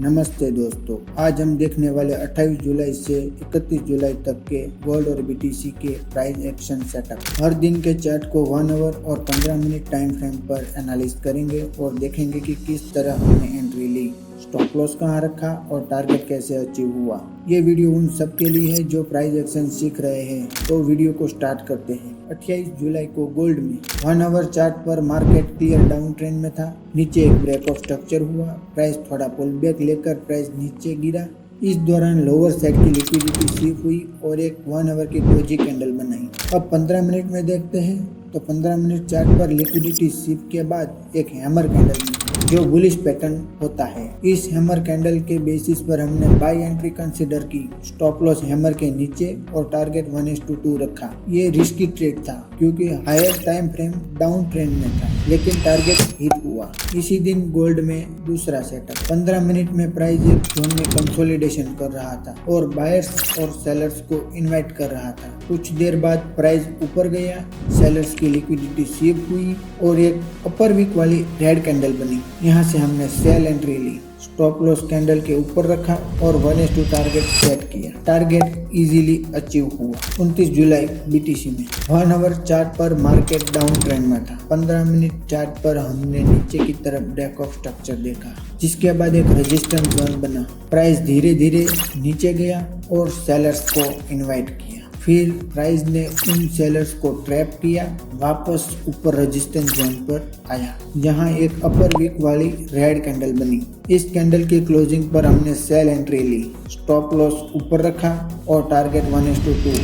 नमस्ते दोस्तों, आज हम देखने वाले 28 जुलाई से 31 जुलाई तक के गोल्ड और बीटीसी के प्राइस एक्शन सेटअप। हर दिन के चार्ट को 1 आवर और 15 मिनट टाइम फ्रेम पर एनालिस करेंगे और देखेंगे कि किस तरह हमने एंट्री ली, स्टॉप लॉस कहाँ रखा और टारगेट कैसे अचीव हुआ। ये वीडियो उन सब के लिए है जो प्राइस एक्शन सीख रहे हैं। तो वीडियो को स्टार्ट करते हैं। 28 जुलाई को गोल्ड में 1 आवर चार्ट पर मार्केट क्लियर डाउन ट्रेंड में था। नीचे एक ब्रेक ऑफ स्ट्रक्चर हुआ, प्राइस थोड़ा पुल बैक लेकर प्राइस नीचे गिरा। इस दौरान लोअर साइड की लिक्विडिटी स्वीप हुई और एक 1 आवर की डोजी कैंडल बनाई। अब 15 मिनट में देखते हैं तो 15 मिनट चार्ट पर लिक्विडिटी स्वीप के बाद एक हैमर कैंडल जो बुलिश पैटर्न होता है। इस हैमर कैंडल के बेसिस पर हमने बाय एंट्री कंसीडर की। स्टॉप लॉस हैमर के नीचे और टारगेट 1:2 रखा। ये रिस्की ट्रेड था क्योंकि higher time frame down trend में था, लेकिन टारगेट हिट हुआ। इसी दिन गोल्ड में दूसरा सेटअप 15 मिनट में प्राइस एक जोन में कंसोलिडेशन कर रहा था और बायर्स और सेलर्स को इन्वाइट कर रहा था। कुछ देर बाद प्राइस ऊपर गया, सेलर्स की लिक्विडिटी स्वीप हुई और एक अपर वीक वाली रेड कैंडल बनी। यहाँ से हमने सेल एंट्री ली, स्टॉप लॉस कैंडल के ऊपर रखा और 1:2 टारगेट सेट किया। टारगेट इजीली अचीव हुआ। 29 जुलाई बीटीसी में 1 आवर चार्ट पर मार्केट डाउन ट्रेंड में था। 15 मिनट चार्ट पर हमने नीचे की तरफ ब्रेक ऑफ स्ट्रक्चर देखा, जिसके बाद एक रेजिस्टेंस जोन बना। प्राइस धीरे धीरे नीचे गया और सेलर्स को इनवाइट किया। फिर प्राइस ने उन सेलर्स को ट्रैप किया, वापस ऊपर रेजिस्टेंस जोन पर आया, जहां एक अपर वीक वाली रेड कैंडल बनी। इस कैंडल की क्लोजिंग पर हमने सेल एंट्री ली, स्टॉप लॉस ऊपर रखा और टारगेट 1:2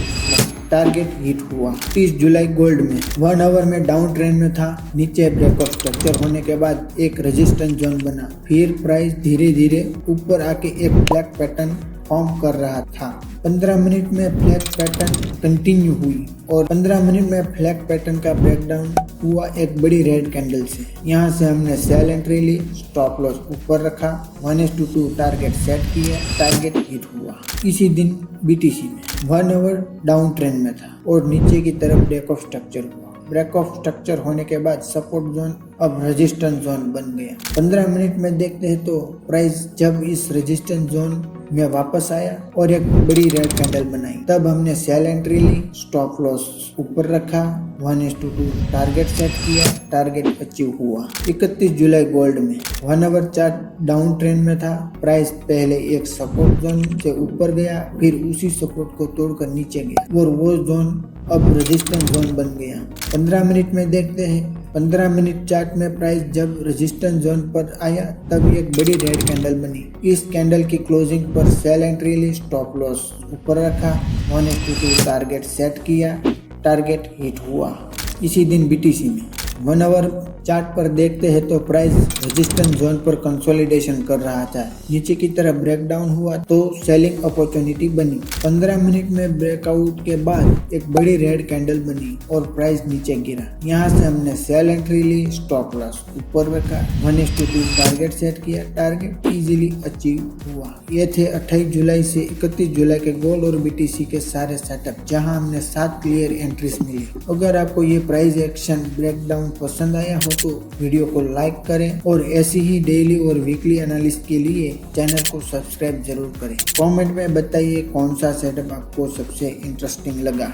टारगेट हिट हुआ। 30 जुलाई गोल्ड में 1 आवर में डाउन ट्रेंड में था। नीचे ब्रेक ऑफ स्ट्रक्चर होने के बाद एक रेजिस्टेंस जोन बना। फिर प्राइस धीरे धीरे ऊपर आके एक फ्लैग पैटर्न फॉर्म कर रहा था। 15 मिनट में फ्लैग पैटर्न कंटिन्यू हुई और 15 मिनट में फ्लैग पैटर्न का ब्रेकडाउन हुआ एक बड़ी रेड कैंडल से। यहाँ से हमने सेल एंट्री ली, स्टॉप लॉस ऊपर रखा, 1:2 टारगेट सेट किया, टारगेट हिट हुआ। इसी दिन बीटीसी में 1 आवर डाउन ट्रेंड में था और नीचे की तरफ ब्रेक ऑफ स्ट्रक्चर हुआ। ब्रेक ऑफ स्ट्रक्चर होने के बाद सपोर्ट जोन अब रेजिस्टेंस जोन बन गया। 15 मिनट में देखते हैं तो प्राइस जब इस रेजिस्टेंस जोन में वापस आया और एक बड़ी रेड कैंडल बनाई, तब हमने सेल एंट्री ली, स्टॉप लॉस ऊपर रखा, 1:2 टारगेट सेट किया, टारगेट अचीव हुआ। 31 जुलाई गोल्ड में 1 आवर चार्ट डाउन ट्रेंड में था। प्राइस पहले एक सपोर्ट जोन से ऊपर गया, फिर उसी सपोर्ट को तोड़कर नीचे गया और वो जोन अब रेजिस्टेंस जोन बन गया। 15 मिनट में देखते हैं, 15 मिनट चार्ट में प्राइस जब रेजिस्टेंस जोन पर आया तब एक बड़ी रेड कैंडल बनी। इस कैंडल की क्लोजिंग पर सेल एंट्री ली, स्टॉप लॉस ऊपर रखा, 1:2 टारगेट सेट किया, टारगेट हिट हुआ। इसी दिन बीटीसी में 1 आवर चार्ट पर देखते हैं तो प्राइस रेजिस्टेंस जोन पर कंसोलिडेशन कर रहा था। नीचे की तरफ ब्रेकडाउन हुआ तो सेलिंग अपॉर्चुनिटी बनी। 15 मिनट में ब्रेकआउट के बाद एक बड़ी रेड कैंडल बनी और प्राइस नीचे गिरा। यहाँ से हमने सेल एंट्री ली, स्टॉप लॉस ऊपर रखा, 1:2 टारगेट सेट किया, टारगेट इजीली अचीव हुआ। ये थे 28 जुलाई से 31 जुलाई के गोल्ड और बीटीसी के सारे सेटअप, जहाँ हमने 7 क्लियर एंट्रीज मिली। अगर आपको ये प्राइस एक्शन ब्रेकडाउन पसंद आया हो तो वीडियो को लाइक करें और ऐसी ही डेली और वीकली एनालिसिस के लिए चैनल को सब्सक्राइब जरूर करें। कमेंट में बताइए कौन सा सेटअप आपको सबसे इंटरेस्टिंग लगा।